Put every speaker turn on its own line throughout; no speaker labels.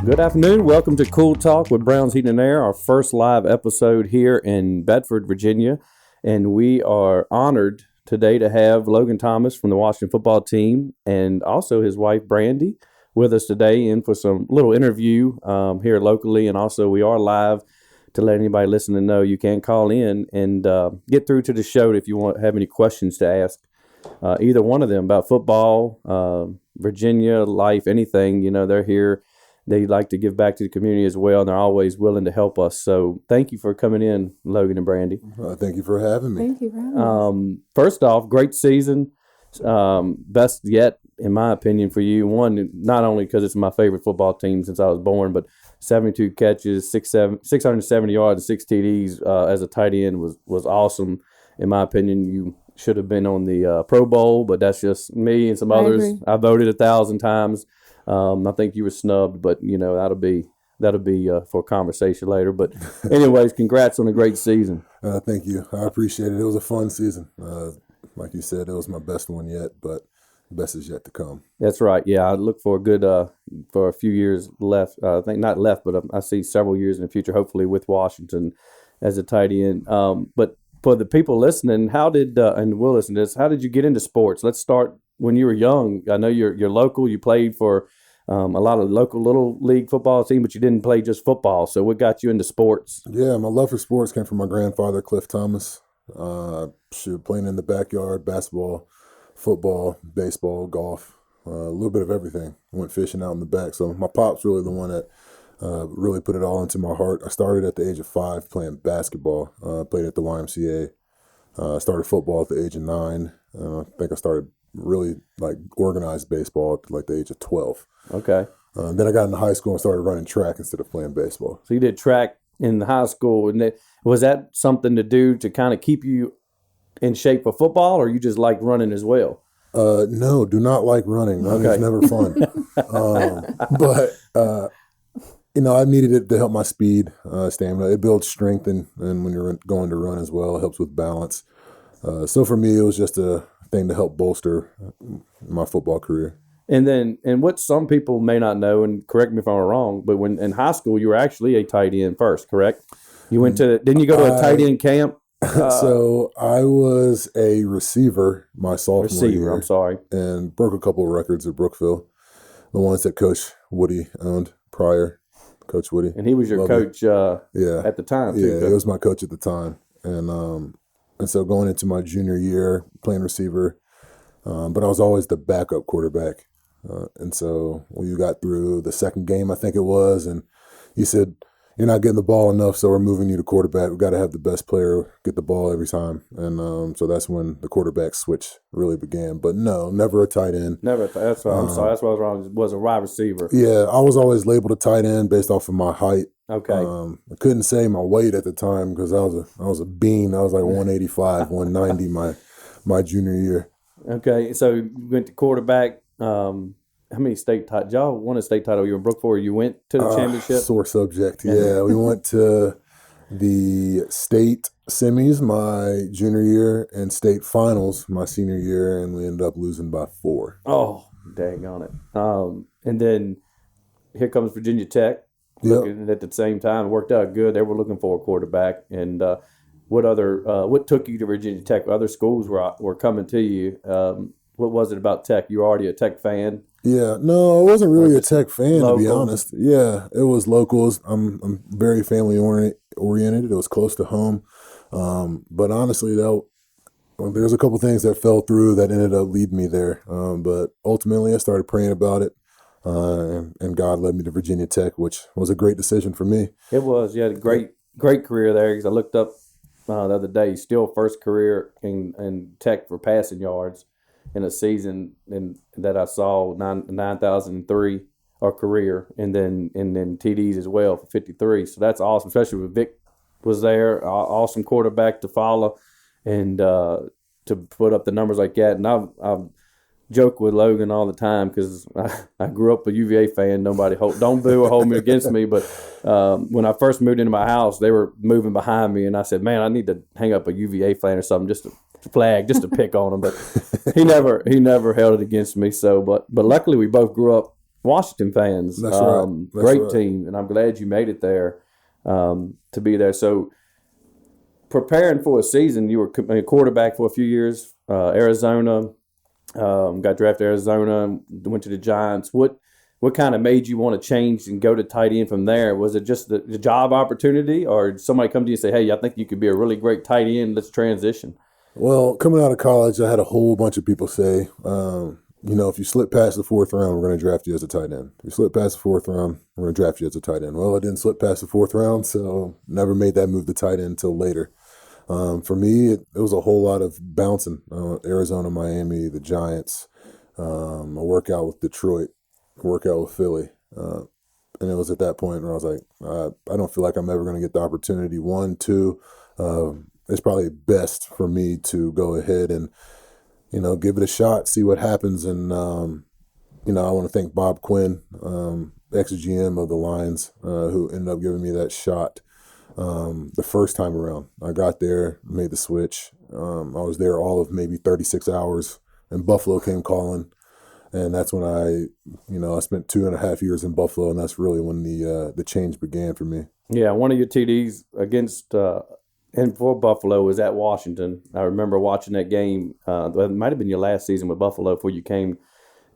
Good afternoon. Welcome to Cool Talk with Brown's Heating and Air, our first live episode here in Bedford, Virginia. And we are honored today to have Logan Thomas from the Washington football team and also his wife, Brandy, with us today and for some little interview here locally. And also we are live to let anybody listening know you can call in and get through to the show if you have any questions to ask either one of them about football, Virginia, life, anything. You know, they're here. They like to give back to the community as well, and they're always willing to help us. So thank you for coming in, Logan and Brandy.
Thank you for having me.
Thank you for having us.
First off, great season. Best yet, in my opinion, for you. One, not only because it's my favorite football team since I was born, but 72 catches, 670 yards, and 6 TDs as a tight end was awesome. In my opinion, you should have been on the Pro Bowl, but that's just me and some others.
Agree.
I voted 1,000 times. I think you were snubbed, but you know that'll be for conversation later. But anyways, congrats on a great season.
Thank you. I appreciate it. It was a fun season. Like you said, it was my best one yet, but the best is yet to come.
That's right. Yeah, I look for a good for a few years left. I think not left, but I see several years in the future, hopefully with Washington as a tight end. But for the people listening, how did and we'll listen to this? How did you get into sports? Let's start when you were young. I know you're local. You played for a lot of local little league football team, but you didn't play just football. So what got you into sports?
Yeah, my love for sports came from my grandfather, Cliff Thomas. Playing in the backyard, basketball, football, baseball, golf, a little bit of everything. Went fishing out in the back. So my pop's really the one that really put it all into my heart. I started at the age of 5 playing basketball. Played at the YMCA. Started football at the age of 9. I think I started really like organized baseball at like the age of 12.
Okay.
Then I got into high school and started running track instead of playing baseball.
So you did track in high school, and was that something to do to kind of keep you in shape for football, or you just like running as well?
No, do not like running. Running is never fun. But I needed it to help my speed, stamina. It builds strength, and when you're going to run as well, it helps with balance. So for me, it was just a thing to help bolster my football career.
And what some people may not know, and correct me if I'm wrong, but when in high school you were actually a tight end first, correct? You went didn't you go to a tight end camp?
So I was a receiver my sophomore year.
I'm sorry.
And broke a couple of records at Brookville, the ones that Coach Woody owned prior. Coach Woody.
And he was your coach at the time, too.
Yeah, he was my coach at the time. And so going into my junior year, playing receiver, but I was always the backup quarterback. And so when you got through the second game, I think it was, and he said, "You're not getting the ball enough, so we're moving you to quarterback. We've got to have the best player get the ball every time." And so that's when the quarterback switch really began. But no, never a tight end.
Never. That's why I'm sorry. That's why I was wrong. Was a wide receiver.
Yeah, I was always labeled a tight end based off of my height.
Okay.
I couldn't say my weight at the time because I was a bean. I was like 185, 190 my junior year.
Okay, so you went to quarterback. How many state titles? Y'all won a state title. You were in Brook for. You went to the championship.
Sore subject. Yeah, we went to the state semis my junior year and state finals my senior year, and we ended up losing by 4.
Oh, dang on it. And then here comes Virginia Tech.
Yep.
At the same time, it worked out good. They were looking for a quarterback. And what took you to Virginia Tech? Other schools were coming to you. What was it about Tech? You were already a Tech fan?
Yeah, no, I wasn't really a Tech fan,
local?
To be honest. Yeah, it was locals. I'm very family oriented. It was close to home. But honestly, there's a couple things that fell through that ended up leading me there. But ultimately, I started praying about it. And God led me to Virginia Tech, which was a great decision for me.
It was. You had a great career there, because I looked up the other day, still first career in Tech for passing yards in a season that I saw, 9,003 or career, and then TDs as well for 53. So that's awesome, especially with Vic was there, awesome quarterback to follow, and to put up the numbers like that. And I've joke with Logan all the time because I grew up a UVA fan. Nobody don't boo or hold me against me. But when I first moved into my house, they were moving behind me, and I said, "Man, I need to hang up a UVA flag or something just to flag, just to pick on him." But he never held it against me. So, but luckily we both grew up Washington fans.
That's right. That's
Great
right.
team, and I'm glad you made it there to be there. So preparing for a season, you were a quarterback for a few years. Arizona, got drafted to Arizona, went to the Giants. What kind of made you want to change and go to tight end from there? Was it just the job opportunity, or did somebody come to you and say, "Hey, I think you could be a really great tight end. Let's transition"?
Well, coming out of college, I had a whole bunch of people say, if you slip past the fourth round, we're going to draft you as a tight end. If you slip past the fourth round, we're going to draft you as a tight end. Well, I didn't slip past the fourth round, so never made that move to tight end until later. For me, it was a whole lot of bouncing. Arizona, Miami, the Giants, a workout with Detroit, a workout with Philly. And it was at that point where I was like, I don't feel like I'm ever going to get the opportunity. One, two, it's probably best for me to go ahead and, give it a shot, see what happens. And, I want to thank Bob Quinn, ex-GM of the Lions, who ended up giving me that shot the first time around. I got there, made the switch. I was there all of maybe 36 hours, and Buffalo came calling. And that's when I spent 2.5 years in Buffalo, and that's really when the change began for me.
Yeah, one of your TDs against and for Buffalo was at Washington. I remember watching that game. It might have been your last season with Buffalo before you came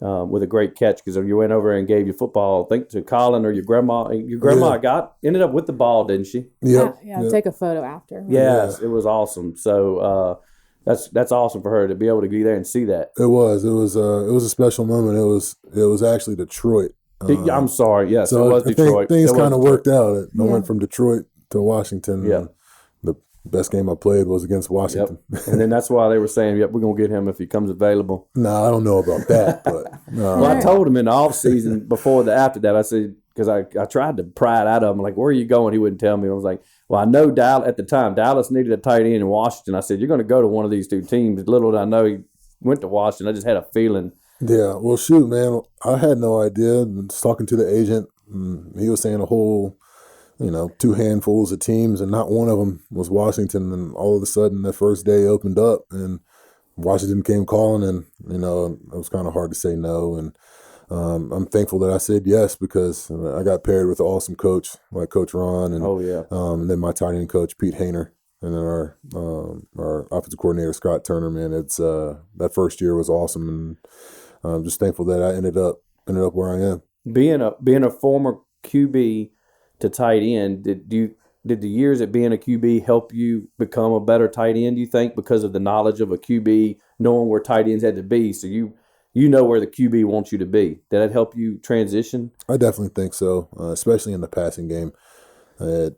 with a great catch, because you went over and gave your football, I think, to Colin or your grandma. Your grandma ended up with the ball, didn't she?
Yeah. Take a photo after.
Yes, it was awesome. So that's awesome for her to be able to be there and see that.
It was a special moment. It was actually Detroit.
I'm sorry. Yes,
so
it was Detroit.
Things kind of worked out. I went from Detroit to Washington.
Yeah.
The best game I played was against Washington.
Yep. And then that's why they were saying, "Yep, we're gonna get him if he comes available."
No, I don't know about that, but
well, I told him in the off season after that, I said, because I tried to pry it out of him, like, "Where are you going?" He wouldn't tell me. I was like, "Well, I know at the time Dallas needed a tight end in Washington." I said, "You're going to go to one of these two teams." Little did I know he went to Washington. I just had a feeling.
Yeah, well, shoot, man, I had no idea. I was talking to the agent, and he was saying a whole, two handfuls of teams, and not one of them was Washington. And all of a sudden, the first day opened up, and Washington came calling, and it was kind of hard to say no. And I'm thankful that I said yes, because I got paired with an awesome coach like Coach Ron, and and then my tight end coach Pete Hayner, and then our offensive coordinator Scott Turner. Man, it's that first year was awesome, and I'm just thankful that I ended up where I am.
Being a former QB to tight end, did the years at being a QB help you become a better tight end, do you think, because of the knowledge of a QB, knowing where tight ends had to be, so you know where the QB wants you to be? Did that help you transition?
I definitely think so, especially in the passing game. It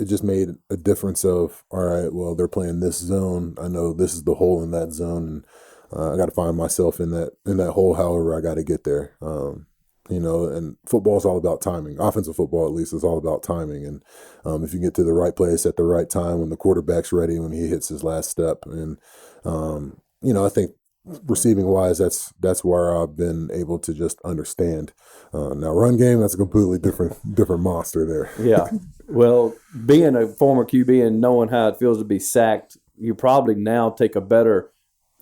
just made a difference of, all right, well, they're playing this zone. I know this is the hole in that zone, and I got to find myself in that hole however I got to get there. And football is all about timing. Offensive football, at least, is all about timing. And if you get to the right place at the right time when the quarterback's ready, when he hits his last step. And, I think receiving wise, that's where I've been able to just understand. Now, run game, that's a completely different monster there.
Yeah. Well, being a former QB and knowing how it feels to be sacked, you probably now take a better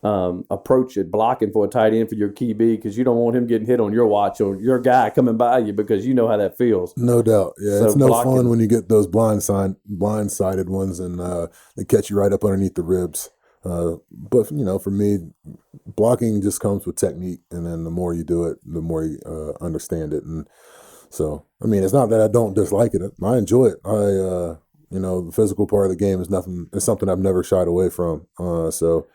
approach at blocking for a tight end for your QB, because you don't want him getting hit on your watch or your guy coming by you, because you know how that feels.
No doubt. Yeah, so it's no fun when you get those blindsided ones, and they catch you right up underneath the ribs. But for me, blocking just comes with technique, and then the more you do it, the more you understand it. And so, it's not that I don't dislike it. I enjoy it. The physical part of the game is nothing. It's something I've never shied away from. So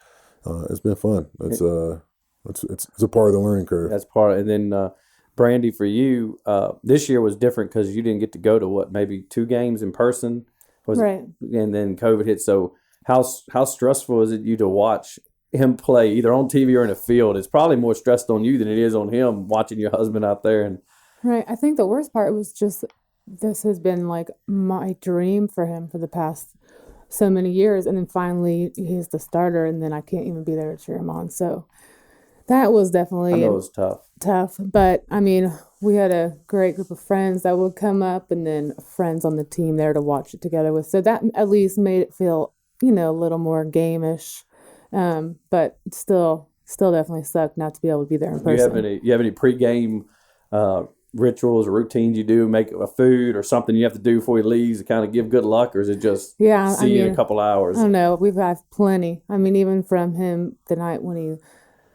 it's been fun. It's a part of the learning curve.
That's part. And then Brandy, for you, this year was different because you didn't get to go to maybe 2 games in person,
right?
And then COVID hit. So how stressful is it you to watch him play either on TV or in a field? It's probably more stressed on you than it is on him watching your husband out there. And
right. I think the worst part was just this has been like my dream for him for the past so many years, and then finally he's the starter, and then I can't even be there to cheer him on. So that was definitely,
I know it was
tough. But we had a great group of friends that would come up, and then friends on the team there to watch it together with. So that at least made it feel, a little more game-ish. But it still definitely sucked not to be able to be there in person.
You have any pregame rituals or routines you do, make a food or something you have to do before he leaves to kind of give good luck, or is it just
Yeah,
see you in a couple hours?
I don't know. We've had plenty. I mean, even from him the night when he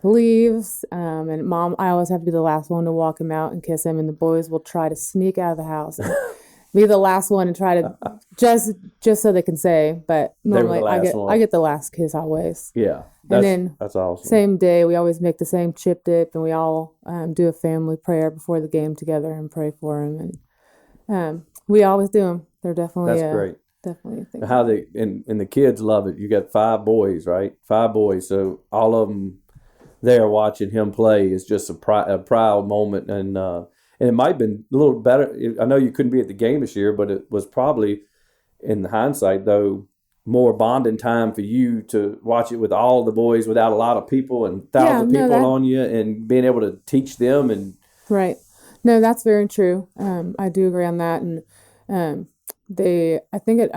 leaves, and mom, I always have to be the last one to walk him out and kiss him, and the boys will try to sneak out of the house and be the last one and try to just so they can say, but
They were the
normally
last one.
I get the last kiss always.
Yeah,
And then
that's awesome.
same day, we always make the same chip dip, and we all do a family prayer before the game together and pray for him, and we always do them. They're definitely
That's great.
Definitely a thing.
How they and the kids love it. You got 5 boys, right? 5 boys, so all of them there watching him play is just a proud moment, and it might have been a little better. I know you couldn't be at the game this year, but it was probably, in hindsight though, more bonding time for you to watch it with all the boys without a lot of people and thousands of people on you, and being able to teach them and
right. No, that's very true. I do agree on that, and I think it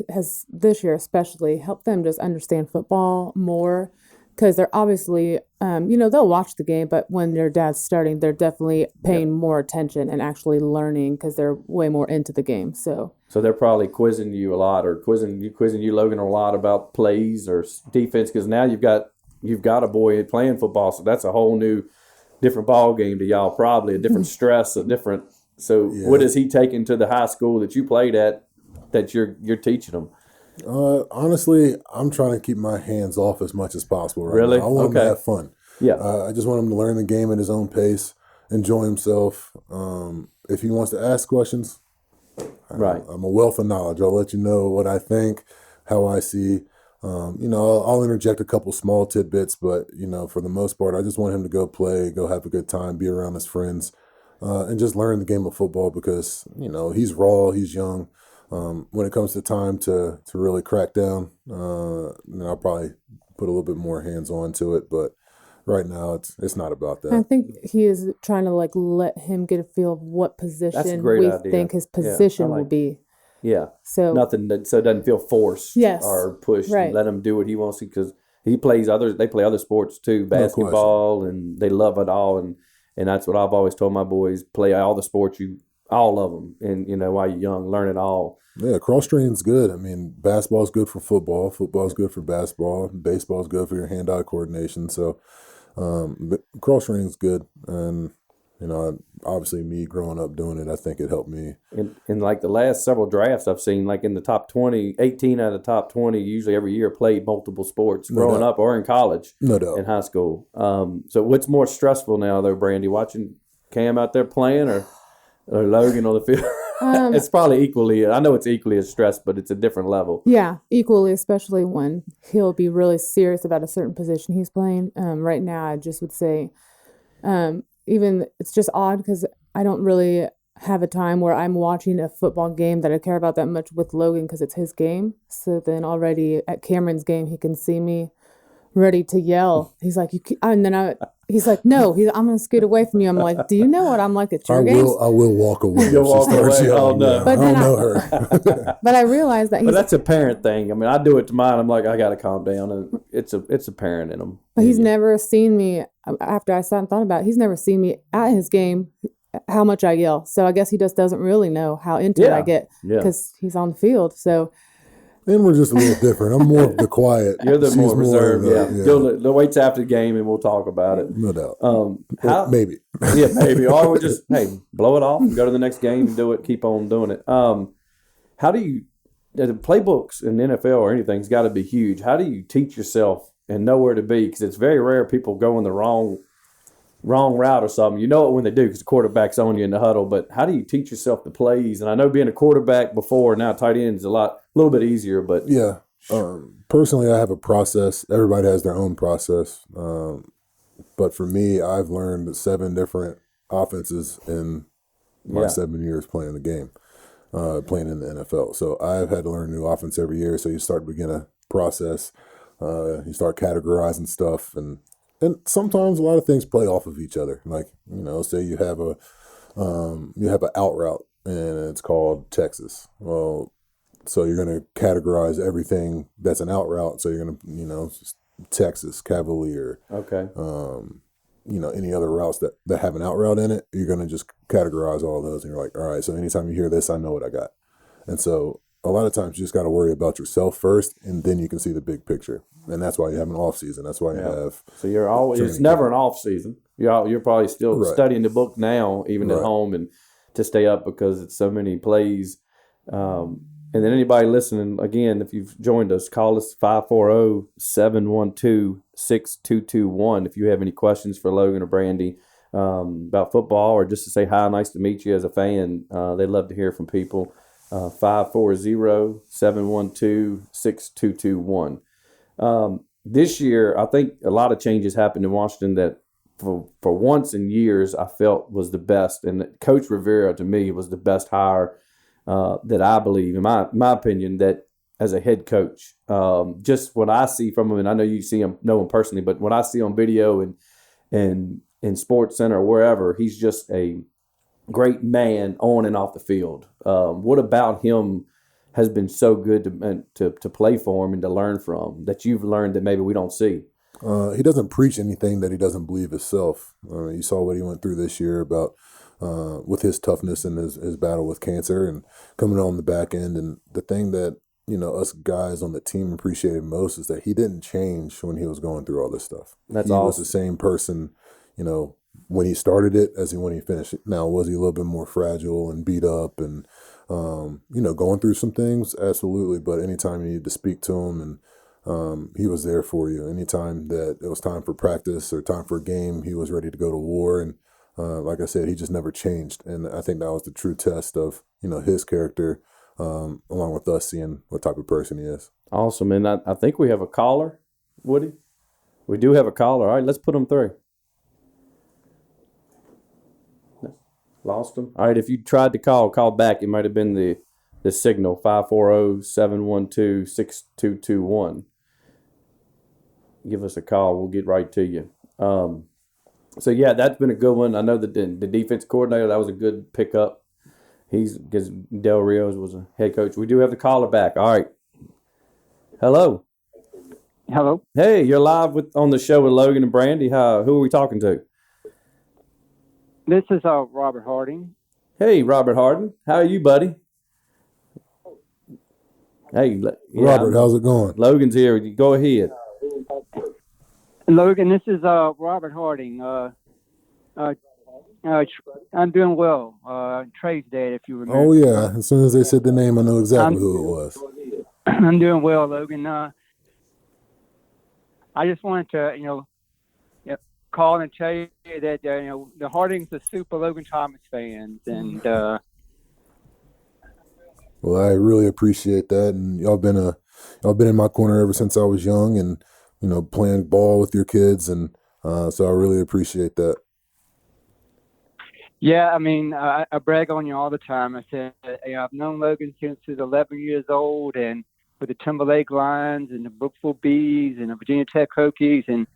has this year especially helped them just understand football more, because they're obviously, they'll watch the game, but when their dad's starting, they're definitely paying more attention and actually learning because they're way more into the game. So
they're probably quizzing you a lot, or quizzing you, Logan, a lot about plays or defense, because now you've got a boy playing football, so that's a whole new, different ball game to y'all, probably a different stress, a different. So what is he taking to the high school that you played at that you're teaching him?
Honestly, I'm trying to keep my hands off as much as possible right
Really?
now. I want him to have fun.
Yeah.
I just want him to learn the game at his own pace, enjoy himself. If he wants to ask questions,
right.
I'm a wealth of knowledge. I'll let you know what I think, how I see. I'll interject a couple small tidbits, but, for the most part, I just want him to go play, go have a good time, be around his friends, and just learn the game of football because, he's raw, he's young. When it comes to time to really crack down, then I'll probably put a little bit more hands on to it. But right now, it's not about that.
I think he is trying to let him get a feel of what position we
idea.
think his position will be.
Yeah.
So
so it doesn't feel forced or pushed.
Right.
And let him do what he wants to, because he plays they play other sports too, basketball, and they love it all. And that's what I've always told my boys: play all the sports, all of them, and while you're young, learn it all.
Yeah, cross training's good. I mean, basketball's good for football. Football's good for basketball. Baseball's good for your hand-eye coordination. So, cross training's good. And, obviously me growing up doing it, I think it helped me.
In like the last several drafts I've seen, like in the top 20, 18 out of the top 20, usually every year played multiple sports growing up or in college.
No doubt.
In high school. So what's more stressful now, though, Brandy? Watching Cam out there playing or Logan on the field? It's probably equally. I know it's equally as stressed, but it's a different level.
Yeah, equally, especially when he'll be really serious about a certain position he's playing. Right now, I just would say, even it's just odd because I don't really have a time where I'm watching a football game that I care about that much with Logan because it's his game. So then already at Cameron's game, he can see me ready to yell. He's like, he's like, no, I'm going to scoot away from you. I'm like, do you know what I'm like at your games?
I will walk away.
You'll walk away. Oh, no.
But I don't know her.
But I realized that
that's a parent thing. I mean, I do it to mine. I'm like, I got to calm down. And it's a parent in them.
But he's never seen me, after I sat and thought about it, he's never seen me at his game, how much I yell. So I guess he just doesn't really know how into it I get because he's on the field. So.
And we're just a little different. I'm more of the quiet.
You're the more reserved. The waits after the game, and we'll talk about it.
No doubt. Maybe.
Yeah, maybe. Or we'll just blow it off and go to the next game and do it. Keep on doing it. How do you? The playbooks in the NFL or anything's got to be huge. How do you teach yourself and know where to be? Because it's very rare people go in the wrong route or something. You know it when they do because the quarterback's on you in the huddle. But how do you teach yourself the plays? And I know being a quarterback before, now tight end is a little bit easier. But
yeah, personally, I have a process. Everybody has their own process. But for me, I've learned 7 different offenses in my 7 years playing the game, playing in the NFL. So I've had to learn a new offense every year. So you start to begin a process. You start categorizing stuff and sometimes a lot of things play off of each other. Like, say you have an out route and it's called Texas. Well, so you're going to categorize everything that's an out route. So you're going to, Texas Cavalier.
Okay.
any other routes that have an out route in it, you're going to just categorize all those. And you're like, all right, so anytime you hear this, I know what I got. And so a lot of times you just got to worry about yourself first, and then you can see the big picture. And that's why you have an off season. That's why you have.
So you're always, it's never an off season. You're probably still studying the book now, even at home, and to stay up because it's so many plays. And then anybody listening, again, if you've joined us, call us 540-712-6221 if you have any questions for Logan or Brandy about football, or just to say hi, nice to meet you as a fan. They'd love to hear from people. 540-712-6221. This year, I think a lot of changes happened in Washington that for once in years I felt was the best. And Coach Rivera, to me, was the best hire that I believe, in my opinion, that as a head coach. Just what I see from him, and I know you know him personally, but what I see on video and in Sports Center or wherever, he's just a great man on and off the field. What about him has been so good to play for him and to learn from, that you've learned that maybe we don't see?
He doesn't preach anything that he doesn't believe himself. You saw what he went through this year about with his toughness and his battle with cancer and coming on the back end. And the thing that, us guys on the team appreciated most is that he didn't change when he was going through all this stuff. He was the same person, when he started it as when he finished it. Now, was he a little bit more fragile and beat up and, going through some things? Absolutely. But anytime you needed to speak to him, and he was there for you. Anytime that it was time for practice or time for a game, he was ready to go to war. And like I said, he just never changed. And I think that was the true test of, his character, along with us seeing what type of person he is.
Awesome. And I think we have a caller, Woody. We do have a caller. All right, let's put him through. Lost him. All right, if you tried to call back. It might have been the signal, 540-712-6221. Give us a call. We'll get right to you. So, yeah, that's been a good one. I know that the defense coordinator, that was a good pickup. Because Del Rios was a head coach. We do have the caller back. All right. Hello.
Hello.
Hey, you're live on the show with Logan and Brandy. Who are we talking to?
This is Robert Harding.
Hey, Robert Harding. How are you, buddy? Hey,
Robert, how's it going?
Logan's here. Go ahead.
Logan, this is Robert Harding. I'm doing well. Trey's dad, if you remember.
Oh, yeah. As soon as they said the name, I know exactly who it was.
I'm doing well, Logan. I just wanted to, call and tell you that, the Hardings are super Logan Thomas fans. And
well, I really appreciate that. And y'all been in my corner ever since I was young, and, playing ball with your kids. And so I really appreciate that.
Yeah, I mean, I brag on you all the time. I said, I've known Logan since he was 11 years old, and with the Timberlake Lions and the Brookville Bees and the Virginia Tech Hokies, and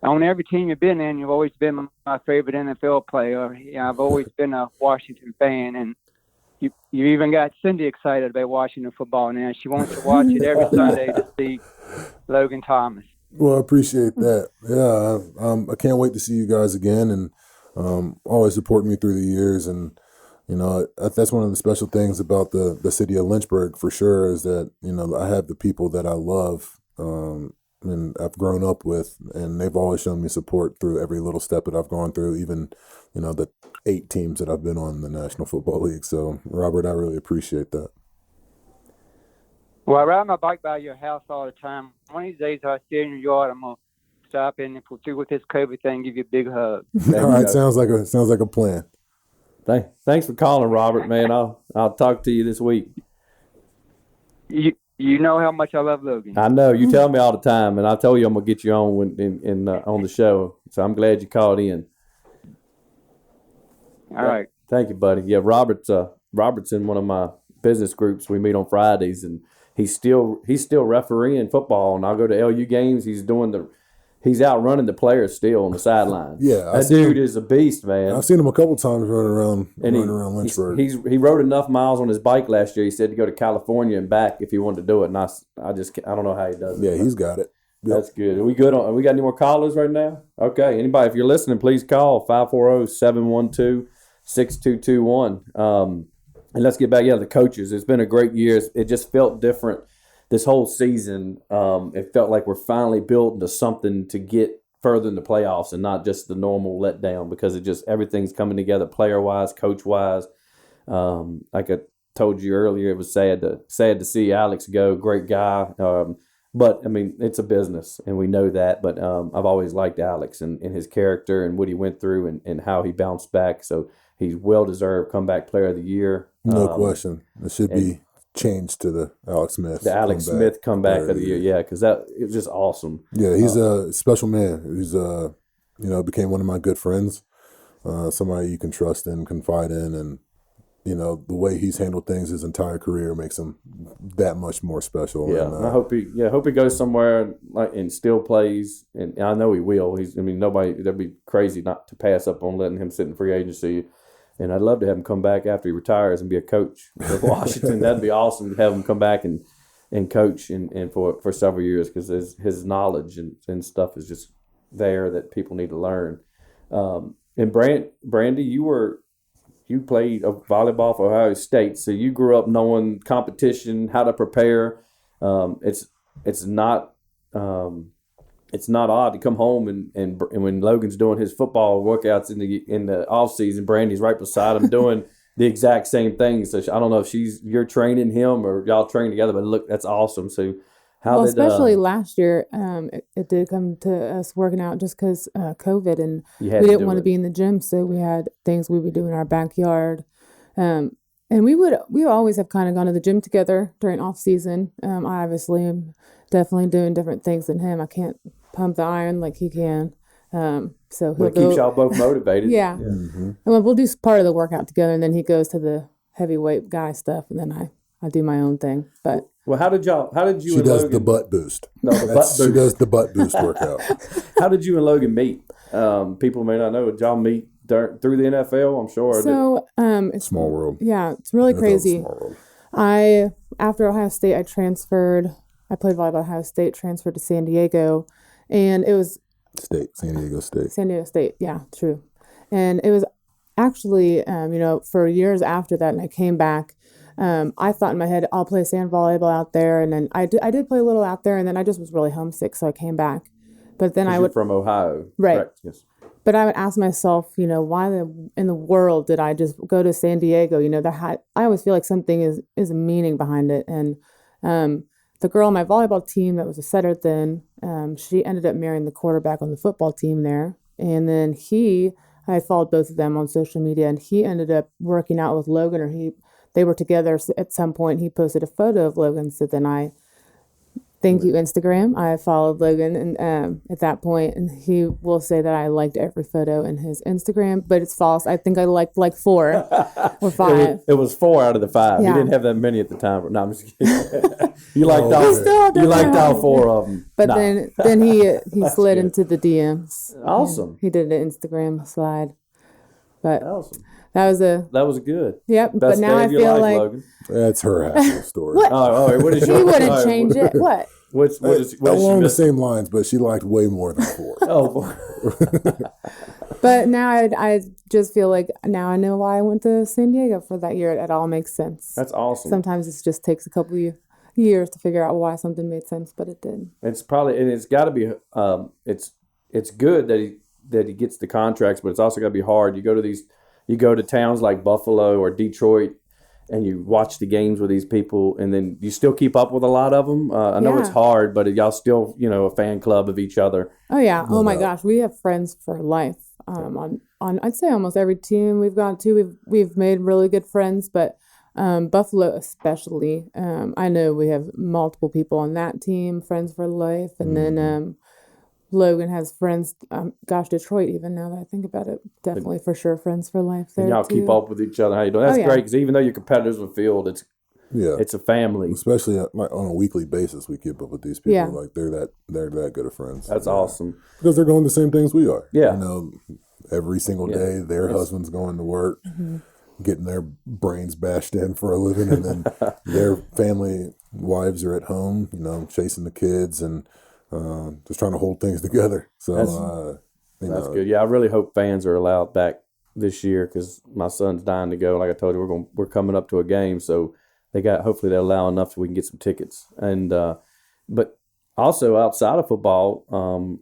on every team you've been in, you've always been my favorite NFL player. I've always been a Washington fan, and you even got Cindy excited about Washington football now. She wants to watch it every Sunday to see Logan Thomas.
Well, I appreciate that. Yeah, I can't wait to see you guys again, and always support me through the years. And, that's one of the special things about the city of Lynchburg, for sure, is that, I have the people that I love and I've grown up with, and they've always shown me support through every little step that I've gone through, even, the 8 teams that I've been on in the National Football League. So, Robert, I really appreciate that.
Well, I ride my bike by your house all the time. One of these days, I see you in your yard, I'm going to stop in, and through with this COVID thing, give you a big hug.
All right, sounds like a plan.
Thanks for calling, Robert, man. I'll talk to you this week.
You know how much I love Logan.
I know. You tell me all the time, and I told you I'm going to get you on on the show. So I'm glad you called in.
All right.
Thank you, buddy. Yeah, Robert's in one of my business groups. We meet on Fridays, and he's still refereeing football, and I'll go to LU games. He's out running the players still on the sideline.
Yeah,
that dude is a beast, man.
I've seen him a couple times running around Lynchburg.
He rode enough miles on his bike last year. He said to go to California and back if he wanted to do it. And I don't know how he does it.
Yeah, he's got it.
That's good. Are we good on? We got any more callers right now? Okay. Anybody, if you're listening, please call 540-712-6221. And let's get back to the coaches. It's been a great year. It just felt different this whole season. It felt like we're finally building to something to get further in the playoffs and not just the normal letdown, because everything's coming together player wise, coach wise. Like I told you earlier, it was sad to see Alex go. Great guy. But I mean, it's a business, and we know that. But I've always liked Alex and his character and what he went through and how he bounced back. So he's well deserved comeback player of the year.
No question. It should be changed to the Alex Smith.
The Alex Smith comeback of the year, yeah, because it was just awesome.
Yeah, he's a special man. He's became one of my good friends. Somebody you can trust and confide in, and the way he's handled things his entire career makes him that much more special.
Yeah, and I hope he goes somewhere and still plays, and I know he will. That'd be crazy not to pass up on letting him sit in free agency. And I'd love to have him come back after he retires and be a coach of Washington. That'd be awesome to have him come back and coach and for several years, because his knowledge and stuff is just there that people need to learn. And Brandy, you played volleyball for Ohio State, so you grew up knowing competition, how to prepare. It's not odd to come home and when Logan's doing his football workouts in the off season, Brandy's right beside him doing the exact same thing. So I don't know if you're training him or y'all train together, but look, that's awesome. So
especially last year, it did come to us working out just because COVID, and we didn't want to be in the gym, so we had things we would do in our backyard. And we always have kind of gone to the gym together during off season. I obviously am definitely doing different things than him. I can't pump the iron like he can. So
it keeps y'all both motivated.
Yeah. Mm-hmm. And we'll do part of the workout together, and then he goes to the heavyweight guy stuff, and then I do my own thing. But
how did you
She
and
does
Logan,
the butt boost.
No, the butt boost.
She does the butt boost workout.
How did you and Logan meet? People may not know. Did y'all meet through the NFL? I'm sure.
So
it's small world.
Yeah, it's really crazy.
Small world.
After Ohio State, I transferred. I played volleyball at Ohio State, transferred to San Diego, and it was
San Diego State.
San Diego State, yeah, true. And it was actually, for years after that, and I came back. I thought in my head, I'll play sand volleyball out there, and then I did play a little out there, and then I just was really homesick, so I came back. But then
you're from Ohio,
right?
Correct? Yes.
But I would ask myself, why in the world did I just go to San Diego? I always feel like something is a meaning behind it, and the girl on my volleyball team that was a setter then, she ended up marrying the quarterback on the football team there. And then I followed both of them on social media, and he ended up working out with Logan, or they were together at some point. He posted a photo of Logan. So then thank you, Instagram. I followed Logan and at that point, and he will say that I liked every photo in his Instagram, but it's false. I think I liked like 4 or 5.
It was 4 out of the 5.
Yeah.
You didn't have that many at the time. No, I'm just kidding. You liked all 4 of them.
But then he slid into the DMs.
Awesome.
He did an Instagram slide. But
awesome.
That was good. Yep.
Best
but now
day
I
of your
feel
life,
like
Logan.
That's her half of the story.
What?
What is your?
He wouldn't change it. What?
What
along the same lines, but she liked way more than 4.
But now I just feel like now I know why I went to San Diego for that year. It all makes sense.
That's awesome.
Sometimes it just takes a couple of years to figure out why something made sense, but it did.
It's probably, and it's got to be. It's good that he gets the contracts, but it's also got to be hard. You go to towns like Buffalo or Detroit, and you watch the games with these people, and then you still keep up with a lot of them. I know it's hard, but y'all still, a fan club of each other.
Oh yeah. Oh my gosh. We have friends for life. On I'd say almost every team we've gone to, we've made really good friends, but Buffalo especially. I know we have multiple people on that team, friends for life, and then Logan has friends. Detroit, even now that I think about it, definitely for sure friends for life there.
And y'all
too.
keep up with each other. How you doing? That's great, because even though you're competitors in the field, it's a family.
Especially like on a weekly basis, we keep up with these people.
Yeah.
Like they're that good of friends.
That's awesome.
Because they're going the same things we are.
Yeah.
Every single day, their husband's going to work, getting their brains bashed in for a living, and then their family wives are at home, chasing the kids and just trying to hold things together. So
That's good. Yeah, I really hope fans are allowed back this year because my son's dying to go. Like I told you, we're coming up to a game, so hopefully they'll allow enough so we can get some tickets. And but also outside of football,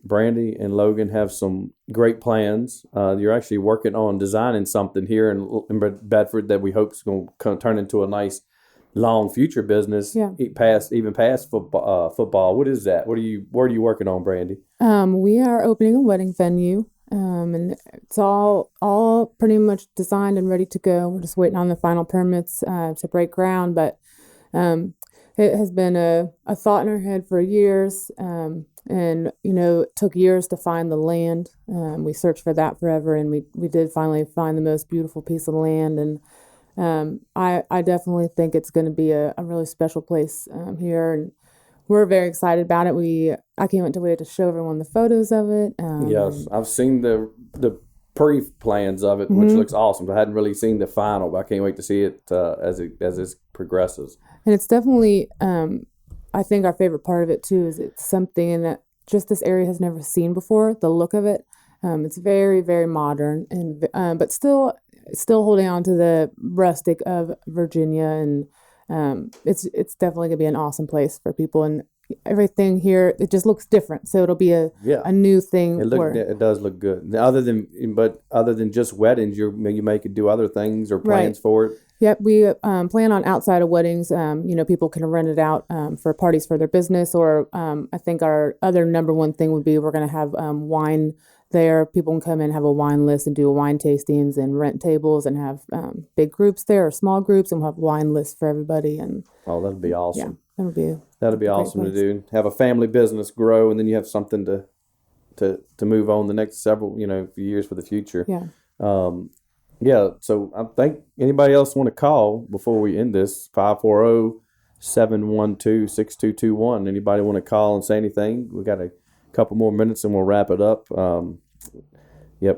Brandy and Logan have some great plans. You're actually working on designing something here in Bedford that we hope is going to turn into a nice long future business.
Yeah.
Even past football. What is that? Where are you working on, Brandy?
We are opening a wedding venue, and it's all pretty much designed and ready to go. We're just waiting on the final permits to break ground, but it has been a thought in our head for years, and it took years to find the land. We searched for that forever, and we did finally find the most beautiful piece of land, and I definitely think it's going to be a really special place here, and we're very excited about it. I can't wait to show everyone the photos of it.
Yes, I've seen the pre-plans of it, which looks awesome. I hadn't really seen the final, but I can't wait to see it as it progresses.
And it's definitely, I think our favorite part of it too is it's something that just this area has never seen before. The look of it, it's very, very modern, and but still holding on to the rustic of Virginia, and it's definitely gonna be an awesome place for people, and everything here it just looks different. So it'll be a new thing.
It does look good. Other than just weddings, you could do other things or plans for it.
Yep, we plan on outside of weddings. People can rent it out for parties for their business, or I think our other number one thing would be we're going to have wine there. People can come in, have a wine list, and do wine tastings and rent tables, and have big groups there or small groups, and we'll have wine lists for everybody. And
that'd be awesome.
Yeah,
that'd be awesome to do. Have a family business grow, and then you have something to move on the next several few years for the future.
Yeah.
Yeah, so I think anybody else want to call before we end this, 540-712-6221. Anybody want to call and say anything? We got a couple more minutes and we'll wrap it up. We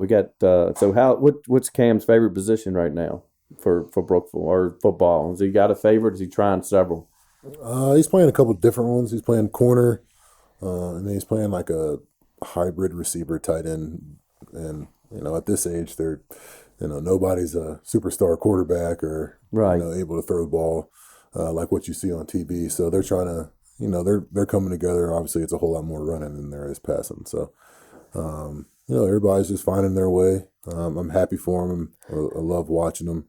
got what's Cam's favorite position right now for Brookville or football? Has he got a favorite? Is he trying several?
He's playing a couple different ones. He's playing corner, and then he's playing like a hybrid receiver tight end. And at this age, they're nobody's a superstar quarterback or able to throw the ball like what you see on TV. So they're trying to, they're coming together. Obviously, it's a whole lot more running than there is passing. So, everybody's just finding their way. I'm happy for them. I love watching them.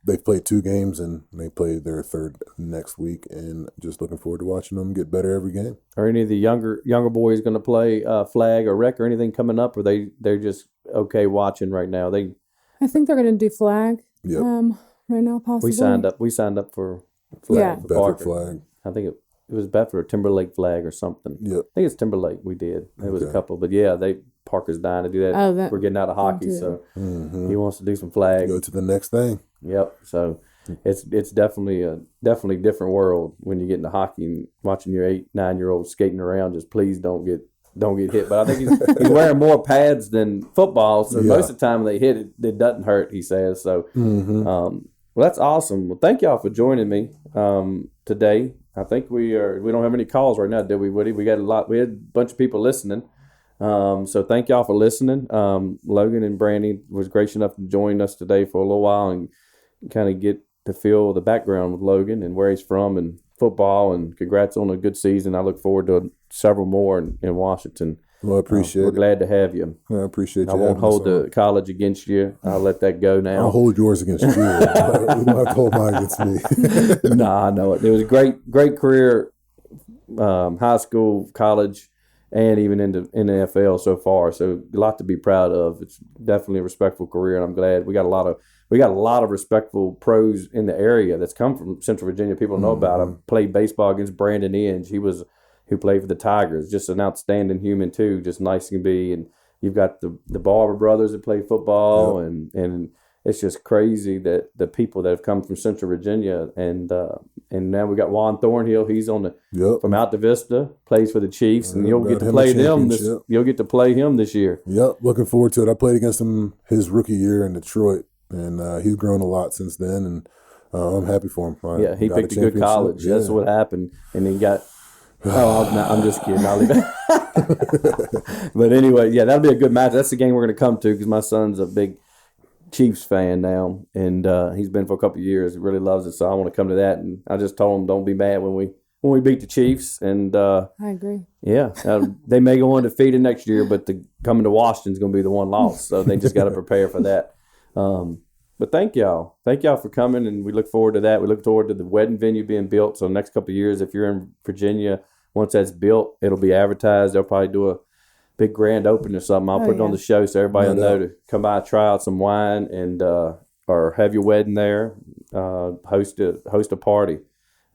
They've played 2 games and they play their third next week, and just looking forward to watching them get better every game.
Are any of the younger boys going to play flag or rec or anything coming up, or they're just okay watching right now?
I think they're going to do flag.
Yep.
Right now, possibly.
We signed up for flag.
Yeah.
For
Bedford
Parker.
flag.
I think it was Bedford or Timberlake flag or something.
Yep.
I think it's Timberlake. We did. It was a couple, but yeah, Parker's dying to do that.
Oh,
we're getting out of hockey, so he wants to do some flag.
Go to the next thing.
Yep. So it's definitely a different world when you get into hockey and watching your 8-9-year-old skating around. Just please don't get hit. But I think he's wearing more pads than football, so most of the time they hit it, it doesn't hurt. He says so. Well, that's awesome. Well, thank y'all for joining me today. I think we don't have any calls right now, did we, Woody? We had a bunch of people listening. So thank y'all for listening. Logan and Brandy was gracious enough to join us today for a little while and kind of get to feel the background with Logan and where he's from and football, and congrats on a good season. I look forward to several more in Washington.
Well, I appreciate it.
We're glad to have you.
I appreciate you.
I won't hold the college against you. I'll let that go now.
I'll hold yours against you. You don't have to hold mine against me.
Nah, I know it. It was a great career, high school, college, and even in the NFL so far. So a lot to be proud of. It's definitely a respectful career, and I'm glad we got a lot of respectful pros in the area that's come from Central Virginia. People know about him. Played baseball against Brandon Inge. Who played for the Tigers. Just an outstanding human too. Just nice to be. And you've got the Barber brothers that play football, and it's just crazy that the people that have come from Central Virginia, and now we got Juan Thornhill. He's on from Alta Vista, plays for the Chiefs, and you'll get to play them. You'll get to play him this year.
Yep, looking forward to it. I played against him his rookie year in Detroit, and he's grown a lot since then, and I'm happy for him.
He picked a good college. That's what happened, and he got Oh, I'm just kidding. I'll leave it. But anyway, yeah, that'll be a good match. That's the game we're going to come to because my son's a big Chiefs fan now, and he's been for a couple of years. He really loves it, so I want to come to that. And I just told him, don't be mad when we beat the Chiefs. And
I agree.
yeah, they may go undefeated next year, but coming to Washington is going to be the one loss. So they just got to prepare for that. But thank y'all for coming, and we look forward to that. We look forward to the wedding venue being built. So next couple of years, if you're in Virginia, once that's built, it'll be advertised. They'll probably do a big grand opening or something. I'll put it on the show so everybody will know to come by, try out some wine, and or have your wedding there. Host a party.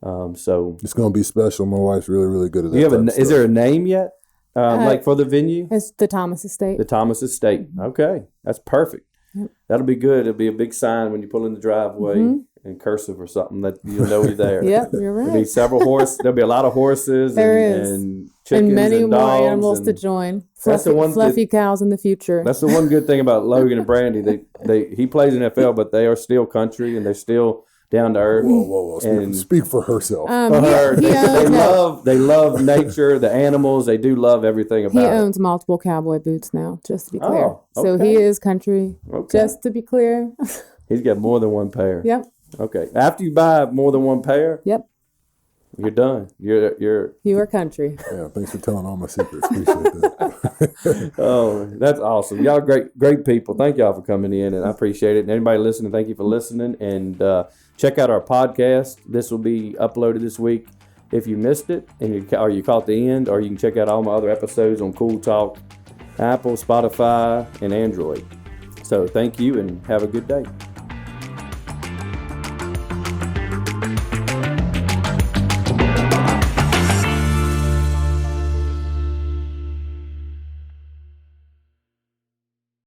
So
it's going to be special. My wife's really, really good at that.
Is there a name yet? Like for the venue?
It's the Thomas Estate.
The Thomas Estate. Okay, that's perfect. Yep. That'll be good. It'll be a big sign when you pull in the driveway in cursive or something that you'll know you're there.
Yep, you're right.
There'll be several horses. There'll be a lot of horses and chickens
and many
dogs
more animals to join. Fluffy cows in the future.
That's the one good thing about Logan and Brandy. He plays in NFL, but they are still country and they're still down to earth.
Whoa. Speak for herself.
They love nature, the animals. They do love everything about it.
He owns multiple cowboy boots now, just to be clear.
Oh, okay.
So he is country, just to be clear.
He's got more than one pair.
Yep.
Okay. After you buy more than one pair,
yep,
you're done. You
are country.
Yeah, thanks for telling all my secrets. Appreciate that.
Oh, that's awesome. Y'all great people. Thank y'all for coming in, and I appreciate it. And anybody listening, thank you for listening. And check out our podcast. This will be uploaded this week. If you missed it and you caught the end, or you can check out all my other episodes on Cool Talk, Apple, Spotify, and Android. So thank you and have a good day.